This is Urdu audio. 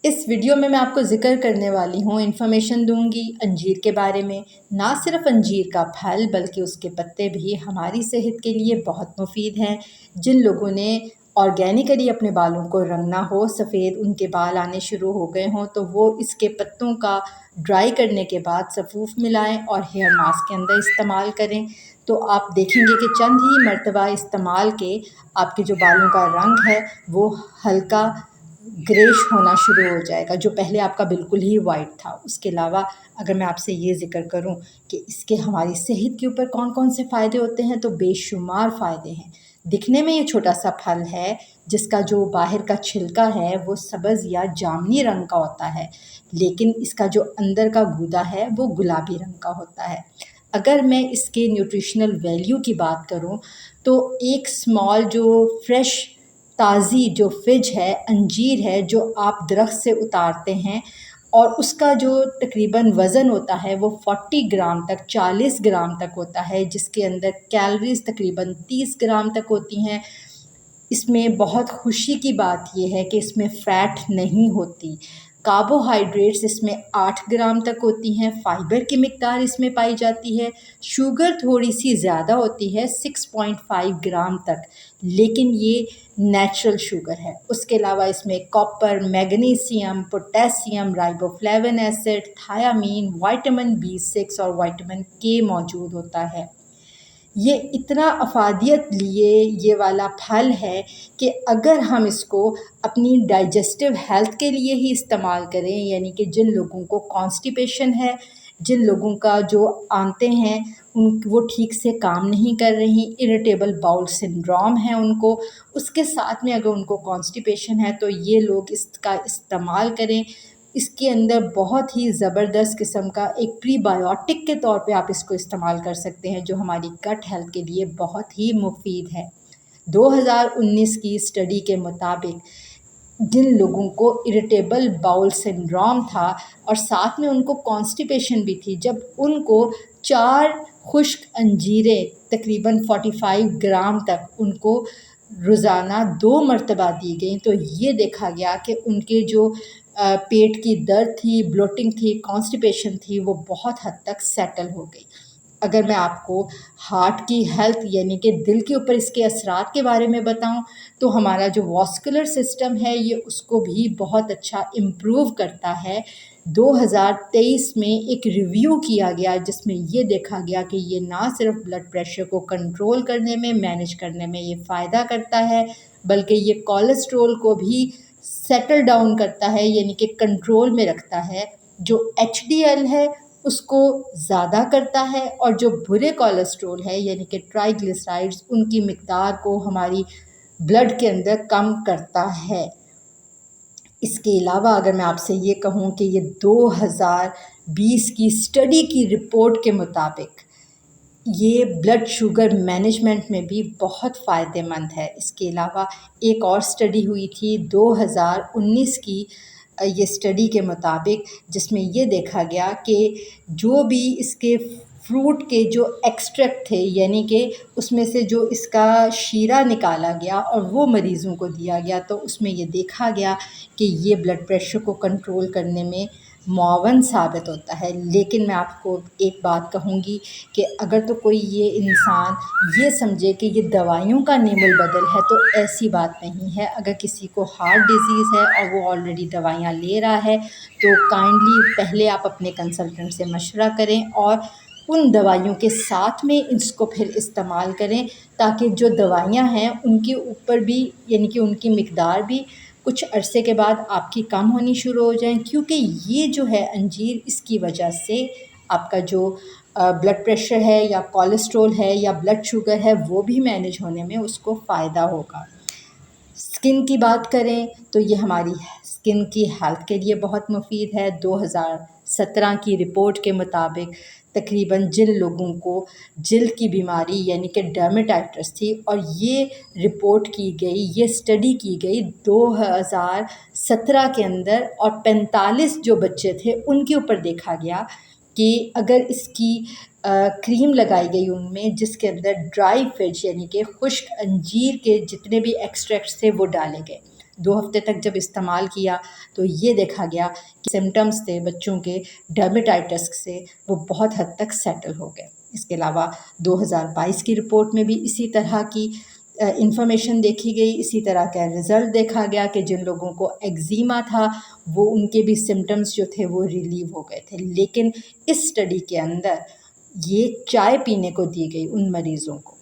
اس ویڈیو میں آپ کو ذکر کرنے والی ہوں، انفارمیشن دوں گی انجیر کے بارے میں۔ نہ صرف انجیر کا پھل بلکہ اس کے پتے بھی ہماری صحت کے لیے بہت مفید ہیں۔ جن لوگوں نے آرگینکلی اپنے بالوں کو رنگنا ہو، سفید ان کے بال آنے شروع ہو گئے ہوں، تو وہ اس کے پتوں کا ڈرائی کرنے کے بعد سفوف ملائیں اور ہیئر ماسک کے اندر استعمال کریں، تو آپ دیکھیں گے کہ چند ہی مرتبہ استعمال کے آپ کے جو بالوں کا رنگ ہے وہ ہلکا گریش ہونا شروع ہو جائے گا، جو پہلے آپ کا بالکل ہی وائٹ تھا۔ اس کے علاوہ اگر میں آپ سے یہ ذکر کروں کہ اس کے ہماری صحت کے اوپر کون کون سے فائدے ہوتے ہیں، تو بے شمار فائدے ہیں۔ دکھنے میں یہ چھوٹا سا پھل ہے جس کا جو باہر کا چھلکا ہے وہ سبز یا جامنی رنگ کا ہوتا ہے، لیکن اس کا جو اندر کا گودا ہے وہ گلابی رنگ کا ہوتا ہے۔ اگر میں اس کے نیوٹریشنل ویلیو کی بات کروں تو ایک سمال جو فریش تازی جو فج ہے، انجیر ہے، جو آپ درخت سے اتارتے ہیں، اور اس کا جو تقریباً وزن ہوتا ہے وہ 40 گرام تک ہوتا ہے، جس کے اندر کیلوریز تقریباً 30 گرام تک ہوتی ہیں۔ اس میں بہت خوشی کی بات یہ ہے کہ اس میں فیٹ نہیں ہوتی۔ کاربوہائیڈریٹس اس میں 8 گرام تک ہوتی ہیں، فائبر کی مقدار اس میں پائی جاتی ہے، شوگر تھوڑی سی زیادہ ہوتی ہے 6.5 گرام تک، لیکن یہ نیچرل شوگر ہے۔ اس کے علاوہ اس میں کاپر، میگنیسیم، پوٹیسیم، رائبوفلیون ایسڈ، تھیامین، وائٹامن B6 اور وائٹامن K موجود ہوتا ہے۔ یہ اتنا افادیت لیے یہ والا پھل ہے کہ اگر ہم اس کو اپنی ڈائجسٹیو ہیلتھ کے لیے ہی استعمال کریں، یعنی کہ جن لوگوں کو کانسٹیپیشن ہے، جن لوگوں کا جو آنتیں ہیں وہ ٹھیک سے کام نہیں کر رہی، اریٹیبل باؤل سنڈروم ہے ان کو، اس کے ساتھ میں اگر ان کو کانسٹیپیشن ہے تو یہ لوگ اس کا استعمال کریں۔ اس کے اندر بہت ہی زبردست قسم کا ایک پری بایوٹک کے طور پہ آپ اس کو استعمال کر سکتے ہیں، جو ہماری گٹ ہیلتھ کے لیے بہت ہی مفید ہے۔ 2019 کی اسٹڈی کے مطابق جن لوگوں کو اریٹیبل باؤل سنڈروم تھا اور ساتھ میں ان کو کانسٹیپیشن بھی تھی، جب ان کو 4 خشک انجیریں تقریباً 45 گرام تک ان کو روزانہ 2 مرتبہ دی گئیں، تو یہ دیکھا گیا کہ ان کے جو پیٹ کی درد تھی، بلوٹنگ تھی، کانسٹیپیشن تھی، وہ بہت حد تک سیٹل ہو گئی۔ اگر میں آپ کو ہارٹ کی ہیلتھ یعنی کہ دل کے اوپر اس کے اثرات کے بارے میں بتاؤں تو ہمارا جو واسکولر سسٹم ہے یہ اس کو بھی بہت اچھا امپروو کرتا ہے۔ 2023 میں ایک ریویو کیا گیا جس میں یہ دیکھا گیا کہ یہ نہ صرف بلڈ پریشر کو کنٹرول کرنے میں، مینیج کرنے میں یہ فائدہ کرتا ہے، بلکہ یہ کولیسٹرول کو بھی سیٹل ڈاؤن کرتا ہے، یعنی کہ کنٹرول میں رکھتا ہے۔ جو HDL ہے اس کو زیادہ کرتا ہے، اور جو برے کولیسٹرول ہے یعنی کہ ٹرائی گلیسرائڈز ان کی مقدار کو ہماری بلڈ کے اندر کم کرتا ہے۔ اس کے علاوہ اگر میں آپ سے یہ کہوں کہ یہ 2020 کی اسٹڈی کی رپورٹ کے مطابق یہ بلڈ شوگر مینجمنٹ میں بھی بہت فائدہ مند ہے۔ اس کے علاوہ ایک اور اسٹڈی ہوئی تھی 2019 کی یہ اسٹڈی کے مطابق، جس میں یہ دیکھا گیا کہ جو بھی اس کے فروٹ کے جو ایکسٹریکٹ تھے، یعنی کہ اس میں سے جو اس کا شیرہ نکالا گیا اور وہ مریضوں کو دیا گیا، تو اس میں یہ دیکھا گیا کہ یہ بلڈ پریشر کو کنٹرول کرنے میں معاون ثابت ہوتا ہے۔ لیکن میں آپ کو ایک بات کہوں گی کہ اگر تو کوئی یہ انسان یہ سمجھے کہ یہ دوائیوں کا نعم البدل ہے تو ایسی بات نہیں ہے۔ اگر کسی کو ہارٹ ڈیزیز ہے اور وہ آلریڈی دوائیاں لے رہا ہے تو کائنڈلی پہلے آپ اپنے کنسلٹنٹ سے مشورہ کریں اور ان دوائیوں کے ساتھ میں اس کو پھر استعمال کریں، تاکہ جو دوائیاں ہیں ان کے اوپر بھی یعنی کہ ان کی مقدار بھی کچھ عرصے کے بعد آپ کی کم ہونی شروع ہو جائیں، کیونکہ یہ جو ہے انجیر اس کی وجہ سے آپ کا جو بلڈ پریشر ہے یا کولیسٹرول ہے یا بلڈ شوگر ہے وہ بھی مینیج ہونے میں اس کو فائدہ ہوگا۔ اسکن کی بات کریں تو یہ ہماری اسکن کی ہیلتھ کے لیے بہت مفید ہے۔ 2017 کی رپورٹ کے مطابق تقریباً جن لوگوں کو جلد کی بیماری یعنی کہ ڈرمیٹائٹس تھی، اور یہ رپورٹ کی گئی، یہ اسٹڈی کی گئی 2017 کے اندر، اور 45 جو بچے تھے ان کے اوپر دیکھا گیا کہ اگر اس کی کریم لگائی گئی ان میں، جس کے اندر ڈرائی فج یعنی کہ خشک انجیر کے جتنے بھی ایکسٹریکٹس تھے وہ ڈالے گئے، 2 ہفتے تک جب استعمال کیا تو یہ دیکھا گیا کہ سمٹمز تھے بچوں کے ڈرمیٹائٹس سے وہ بہت حد تک سیٹل ہو گئے۔ اس کے علاوہ 2022 کی رپورٹ میں بھی اسی طرح کی انفارمیشن دیکھی گئی، اسی طرح کا رزلٹ دیکھا گیا کہ جن لوگوں کو ایگزیما تھا وہ ان کے بھی سمٹمز جو تھے وہ ریلیو ہو گئے تھے۔ لیکن اس اسٹڈی کے اندر یہ چائے پینے کو دی گئی ان مریضوں کو